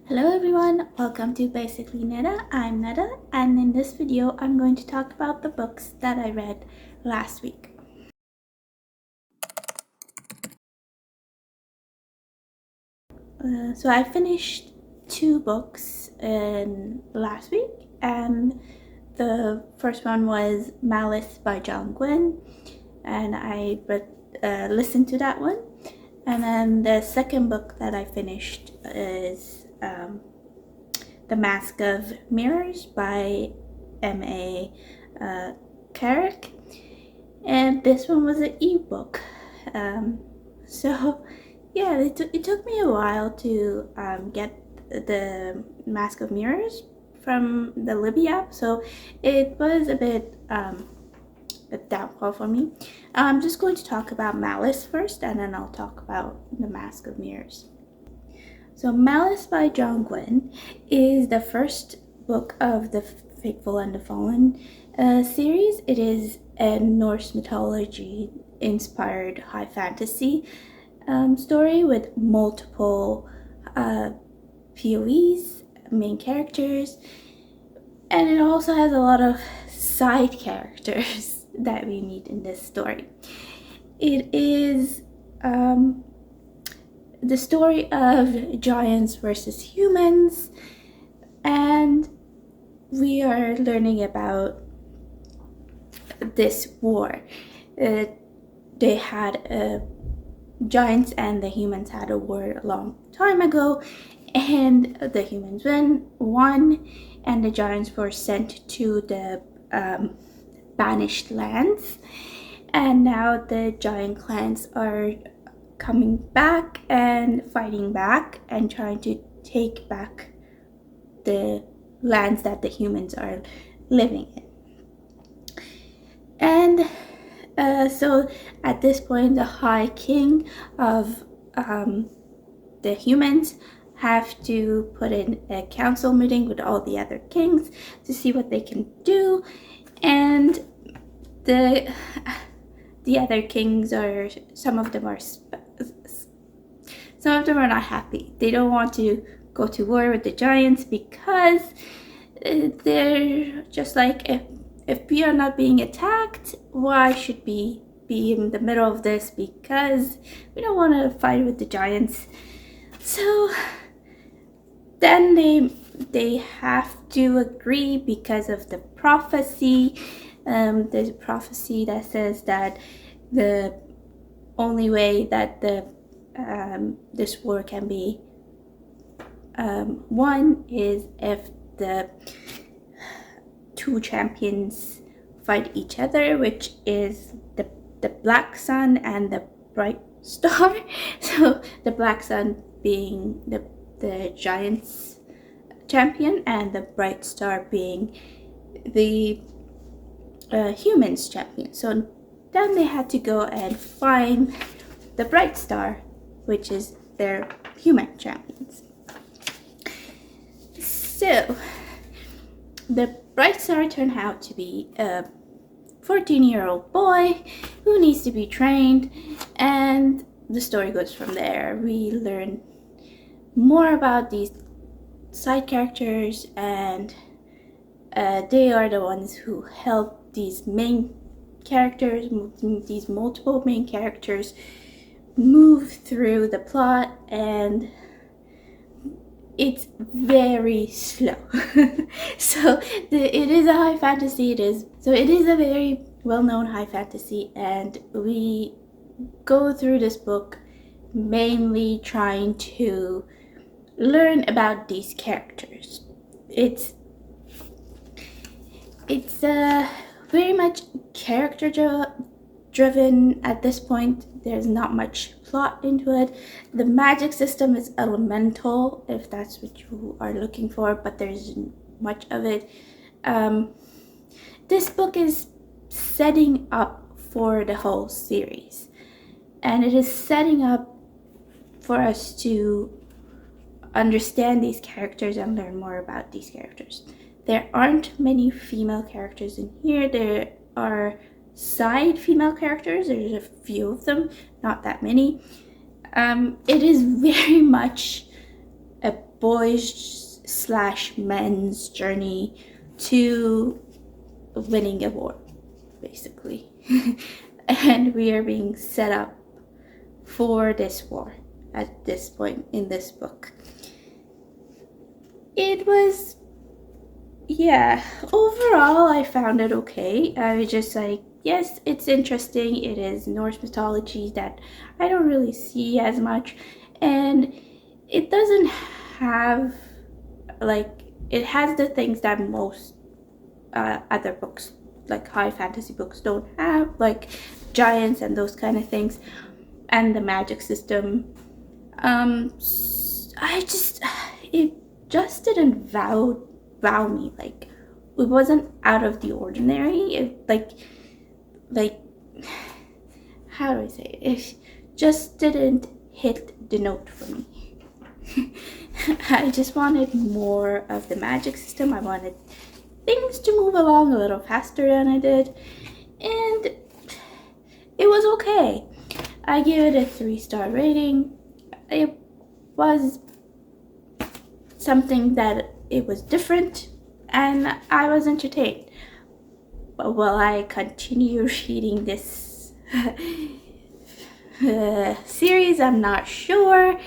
Hello everyone, welcome to Basically Netta. I'm Netta, and in this video I'm going to talk about the books that I read last week. So I finished 2 books last week, and the first one was Malice by John Gwynne, and I listened to that one. And then the second book that I finished is The Mask of Mirrors by M.A. Carrick, and this one was an ebook. So yeah, it took me a while to get the Mask of Mirrors from the Libby app, so it was a bit a downfall for me. I'm just going to talk about Malice first, and then I'll talk about the Mask of Mirrors. So Malice by John Gwynne is the first book of the Fateful and the Fallen series. It is a Norse mythology inspired high fantasy story with multiple POVs, main characters, and it also has a lot of side characters that we meet in this story. It is the story of giants versus humans, and we are learning about this war. They had giants and the humans had a war a long time ago, and the humans won, and the giants were sent to the banished lands, and now the giant clans are coming back and fighting back and trying to take back the lands that the humans are living in. And so at this point, the High King of the humans have to put in a council meeting with all the other kings to see what they can do, and the other kings are some of them are not happy. They don't want to go to war with the giants because they're just like, if we are not being attacked, why should we be in the middle of this? Because we don't want to fight with the giants. So then they have to agree because of the prophecy. There's a prophecy that says that the only way that this war can be won is if the two champions fight each other, which is the Black Sun and the Bright Star. So the Black Sun being the giants champion, and the Bright Star being the humans champion. So then they had to go and find the Bright Star, which is their human champions. So the Bright Star turned out to be a 14-year-old boy who needs to be trained, and the story goes from there. We learn more about these side characters, and they are the ones who help these main characters, these multiple main characters, move through the plot, and it's very slow. So it is a high fantasy. It is a very well-known high fantasy, and we go through this book mainly trying to learn about these characters. It's very much character driven at this point. There's not much plot into it. The magic system is elemental, if that's what you are looking for, but there isn't much of it. This book is setting up for the whole series, and it is setting up for us to understand these characters and learn more about these characters. There aren't many female characters in here. There are side female characters. There's a few of them, not that many. It is very much a boys / men's journey to winning a war, basically. And we are being set up for this war at this point in this book. It was, yeah, overall I found it okay. I was just like, yes, it's interesting. It is Norse mythology that I don't really see as much, and it doesn't have, like, it has the things that most other books, like high fantasy books, don't have, like giants and those kind of things, and the magic system. It just didn't wow me. Like, it wasn't out of the ordinary. It like how do I say it? It just didn't hit the note for me. I just wanted more of the magic system. I wanted things to move along a little faster than I did, and it was okay. I give it a 3-star rating. It was something that it was different, and I was entertained. But will I continue reading this series? I'm not sure.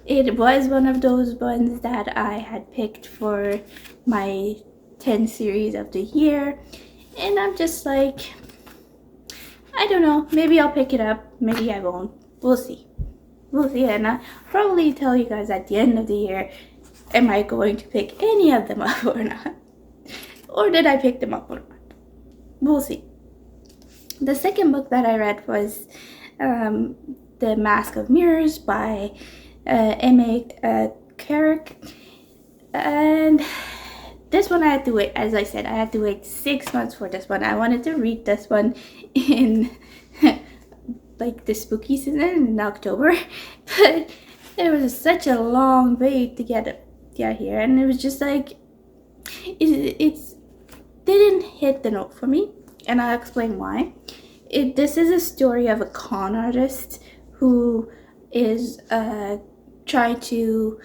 It was one of those ones that I had picked for my 10 series of the year, and I'm just like, I don't know, maybe I'll pick it up, maybe I won't. We'll see, and I'll probably tell you guys at the end of the year, am I going to pick any of them up or not, or did I pick them up or not. We'll see. The second book that I read was The Mask of Mirrors by M.A. Carrick, and this one I had to wait, as I said, I had to wait 6 months for this one. I wanted to read this one in like the spooky season in October, but it was such a long wait to get here, and it was just like, it didn't hit the note for me, and I'll explain why. This is a story of a con artist who is trying to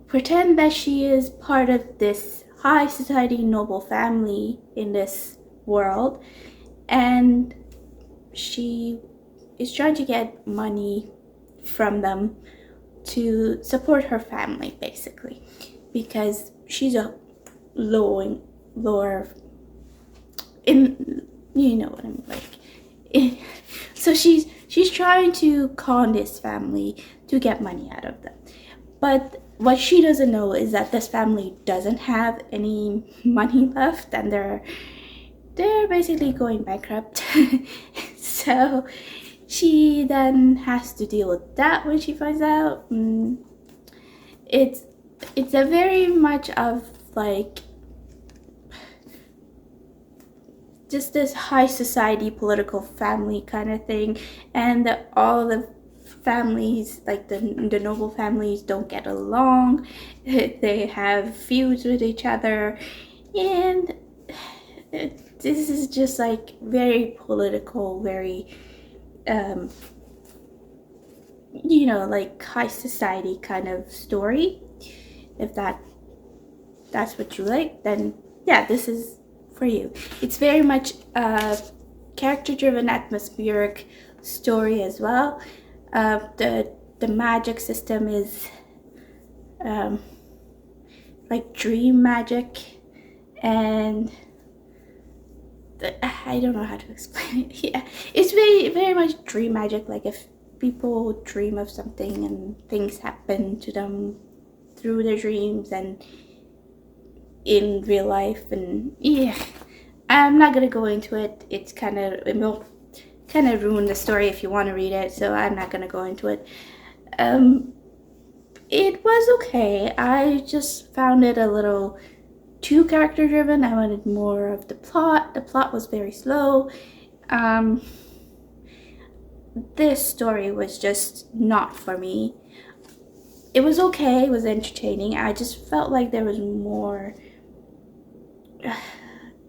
pretend that she is part of this high society noble family in this world, and she is trying to get money from them to support her family, basically, because she's a lower in, you know what I mean, like, so she's trying to con this family to get money out of them. But what she doesn't know is that this family doesn't have any money left, and they're basically going bankrupt. So she then has to deal with that when she finds out. It's a very much of like just this high society political family kind of thing, and all the families, like the noble families, don't get along. They have feuds with each other, and this is just like very political, very like high society kind of story. If that's what you like, then yeah, this is for you. It's very much a character driven, atmospheric story as well. The magic system is like dream magic, and I don't know how to explain it. Yeah, it's very, very much dream magic. Like, if people dream of something and things happen to them through their dreams and in real life, and yeah, I'm not gonna go into it. It will kind of ruin the story if you want to read it, so I'm not gonna go into it. It was okay. I just found it a little too character driven. I wanted more of the plot. The plot was very slow. This story was just not for me. It was okay, it was entertaining. I just felt like there was more.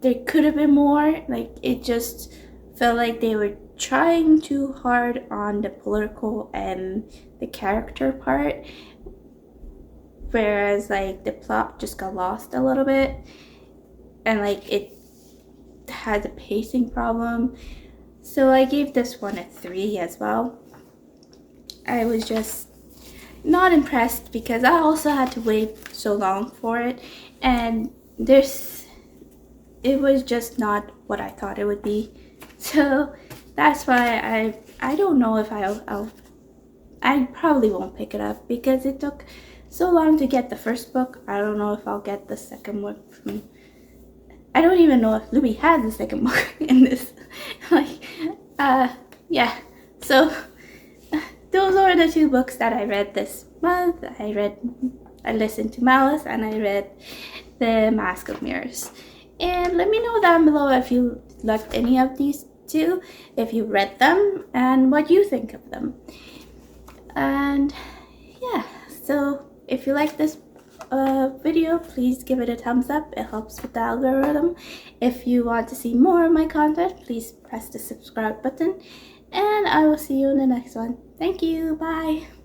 There could have been more. Like, it just felt like they were trying too hard on the political and the character part. whereas like the plot just got lost a little bit, and like it had a pacing problem. So I gave this one a 3 as well. I was just not impressed because I also had to wait so long for it, and it was just not what I thought it would be. So that's why I don't know if I probably won't pick it up because it took so long to get the first book. I don't know if I'll get the second one from, I don't even know if Louis has the second book in this. Like, yeah. So those are the 2 books that I read this month. I listened to Malice, and I read The Mask of Mirrors. And let me know down below if you liked any of these 2, if you read them, and what you think of them. And yeah, so if you like this video, please give it a thumbs up. It helps with the algorithm. If you want to see more of my content, please press the subscribe button, and I will see you in the next one. Thank you. Bye.